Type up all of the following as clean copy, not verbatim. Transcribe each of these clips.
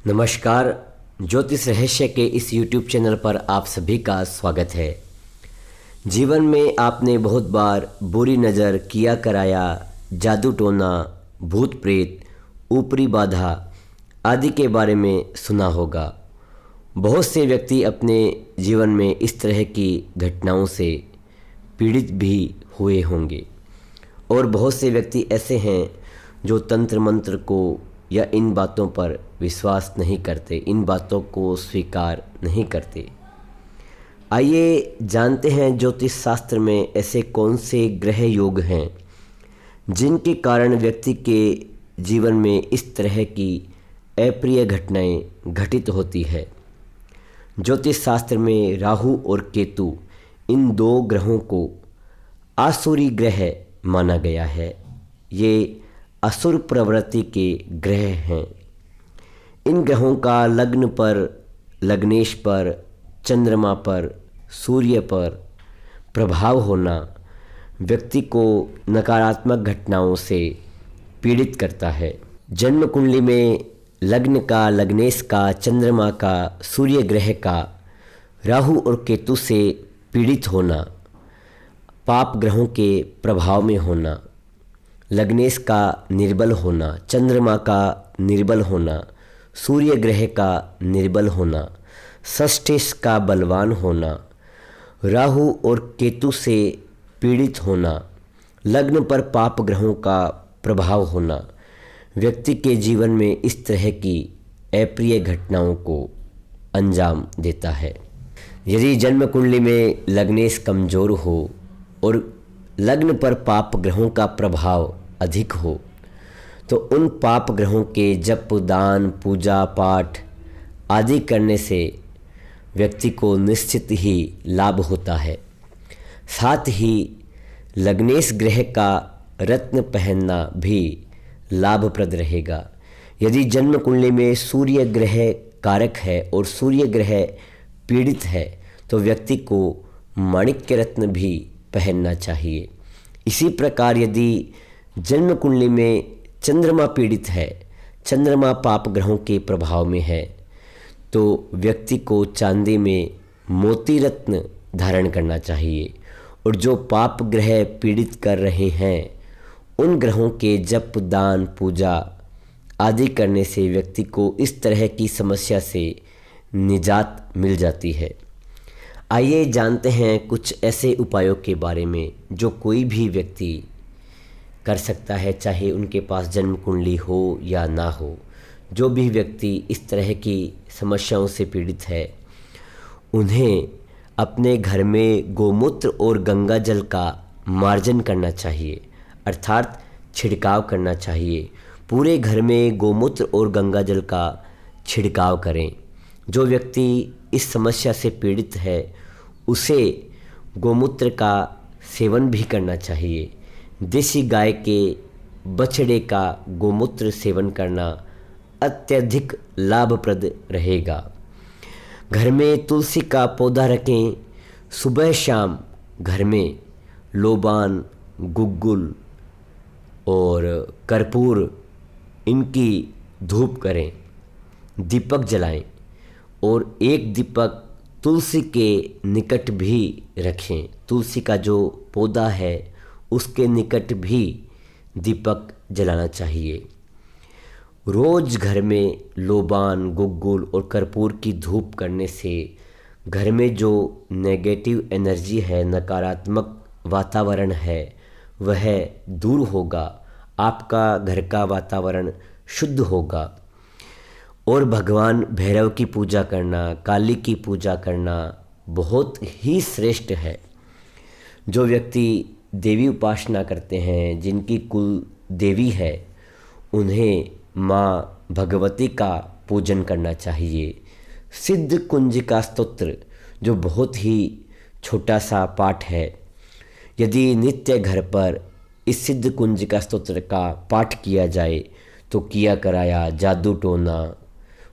नमस्कार। ज्योतिष रहस्य के इस YouTube चैनल पर आप सभी का स्वागत है। जीवन में आपने बहुत बार बुरी नज़र, किया कराया, जादू टोना, भूत प्रेत, ऊपरी बाधा आदि के बारे में सुना होगा। बहुत से व्यक्ति अपने जीवन में इस तरह की घटनाओं से पीड़ित भी हुए होंगे और बहुत से व्यक्ति ऐसे हैं जो तंत्र मंत्र को या इन बातों पर विश्वास नहीं करते, इन बातों को स्वीकार नहीं करते। आइए जानते हैं ज्योतिष शास्त्र में ऐसे कौन से ग्रह योग हैं जिनके कारण व्यक्ति के जीवन में इस तरह की अप्रिय घटनाएं घटित होती है। ज्योतिष शास्त्र में राहु और केतु, इन दो ग्रहों को आसुरी ग्रह माना गया है। ये असुर प्रवृत्ति के ग्रह हैं। इन ग्रहों का लग्न पर, लग्नेश पर, चंद्रमा पर, सूर्य पर प्रभाव होना व्यक्ति को नकारात्मक घटनाओं से पीड़ित करता है। जन्म कुंडली में लग्न का, लग्नेश का, चंद्रमा का, सूर्य ग्रह का राहु और केतु से पीड़ित होना, पाप ग्रहों के प्रभाव में होना, लग्नेश का निर्बल होना, चंद्रमा का निर्बल होना, सूर्य ग्रह का निर्बल होना, षष्ठेश का बलवान होना, राहु और केतु से पीड़ित होना, लग्न पर पाप ग्रहों का प्रभाव होना व्यक्ति के जीवन में इस तरह की अप्रिय घटनाओं को अंजाम देता है। यदि जन्म कुंडली में लग्नेश कमज़ोर हो और लग्न पर पाप ग्रहों का प्रभाव अधिक हो तो उन पाप ग्रहों के जप, दान, पूजा पाठ आदि करने से व्यक्ति को निश्चित ही लाभ होता है। साथ ही लग्नेश ग्रह का रत्न पहनना भी लाभप्रद रहेगा। यदि जन्म कुंडली में सूर्य ग्रह कारक है और सूर्य ग्रह पीड़ित है तो व्यक्ति को माणिक्य रत्न भी पहनना चाहिए। इसी प्रकार यदि जन्म कुंडली में चंद्रमा पीड़ित है, चंद्रमा पाप ग्रहों के प्रभाव में है, तो व्यक्ति को चांदी में मोती रत्न धारण करना चाहिए। और जो पाप ग्रह पीड़ित कर रहे हैं उन ग्रहों के जप, दान, पूजा आदि करने से व्यक्ति को इस तरह की समस्या से निजात मिल जाती है। आइए जानते हैं कुछ ऐसे उपायों के बारे में जो कोई भी व्यक्ति कर सकता है, चाहे उनके पास जन्म कुंडली हो या ना हो। जो भी व्यक्ति इस तरह की समस्याओं से पीड़ित है उन्हें अपने घर में गोमूत्र और गंगा जल का मार्जन करना चाहिए, अर्थात छिड़काव करना चाहिए। पूरे घर में गोमूत्र और गंगा जल का छिड़काव करें। जो व्यक्ति इस समस्या से पीड़ित है उसे गोमूत्र का सेवन भी करना चाहिए। देसी गाय के बछड़े का गोमूत्र सेवन करना अत्यधिक लाभप्रद रहेगा। घर में तुलसी का पौधा रखें। सुबह शाम घर में लोबान, गुग्गुल और कर्पूर इनकी धूप करें, दीपक जलाएं और एक दीपक तुलसी के निकट भी रखें। तुलसी का जो पौधा है उसके निकट भी दीपक जलाना चाहिए। रोज़ घर में लोबान, गुग्गुल और कर्पूर की धूप करने से घर में जो नेगेटिव एनर्जी है, नकारात्मक वातावरण है, वह दूर होगा। आपका घर का वातावरण शुद्ध होगा। और भगवान भैरव की पूजा करना, काली की पूजा करना बहुत ही श्रेष्ठ है। जो व्यक्ति देवी उपासना करते हैं, जिनकी कुल देवी है, उन्हें माँ भगवती का पूजन करना चाहिए। सिद्ध कुंजिका स्तोत्र जो बहुत ही छोटा सा पाठ है, यदि नित्य घर पर इस सिद्ध कुंजिका स्तोत्र का पाठ किया जाए तो किया कराया, जादू टोना,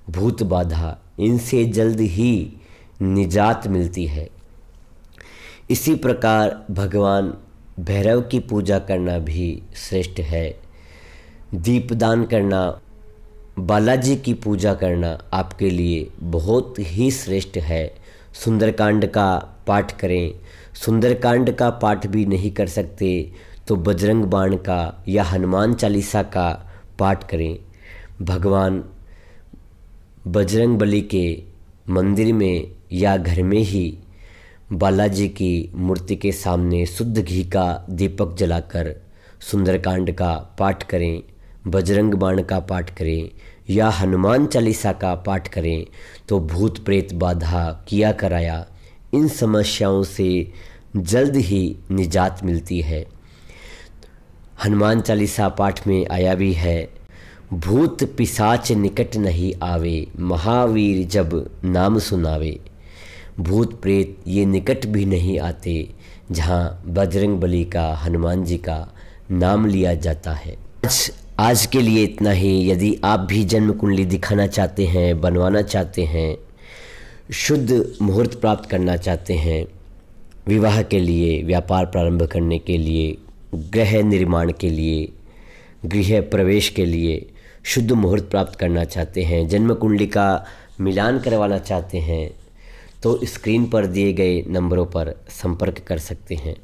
भूत बाधा इनसे जल्द ही निजात मिलती है। इसी प्रकार भगवान भैरव की पूजा करना भी श्रेष्ठ है। दीपदान करना बालाजी की पूजा करना आपके लिए बहुत ही श्रेष्ठ है। सुंदरकांड का पाठ करें। सुंदरकांड का पाठ भी नहीं कर सकते तो बजरंग बाण का या हनुमान चालीसा का पाठ करें। भगवान बजरंगबली के मंदिर में या घर में ही बालाजी की मूर्ति के सामने शुद्ध घी का दीपक जलाकर सुंदरकांड का पाठ करें, बजरंग बाण का पाठ करें या हनुमान चालीसा का पाठ करें तो भूत प्रेत बाधा किया कराया इन समस्याओं से जल्द ही निजात मिलती है। हनुमान चालीसा पाठ में आया भी है, भूत पिशाच निकट नहीं आवे, महावीर जब नाम सुनावे। भूत प्रेत ये निकट भी नहीं आते जहाँ बजरंगबली का, हनुमान जी का नाम लिया जाता है। आज के लिए इतना ही। यदि आप भी जन्म कुंडली दिखाना चाहते हैं, बनवाना चाहते हैं, शुद्ध मुहूर्त प्राप्त करना चाहते हैं, विवाह के लिए, व्यापार प्रारंभ करने के लिए, गृह निर्माण के लिए, गृह प्रवेश के लिए शुद्ध मुहूर्त प्राप्त करना चाहते हैं, जन्म कुंडली का मिलान करवाना चाहते हैं तो स्क्रीन पर दिए गए नंबरों पर संपर्क कर सकते हैं।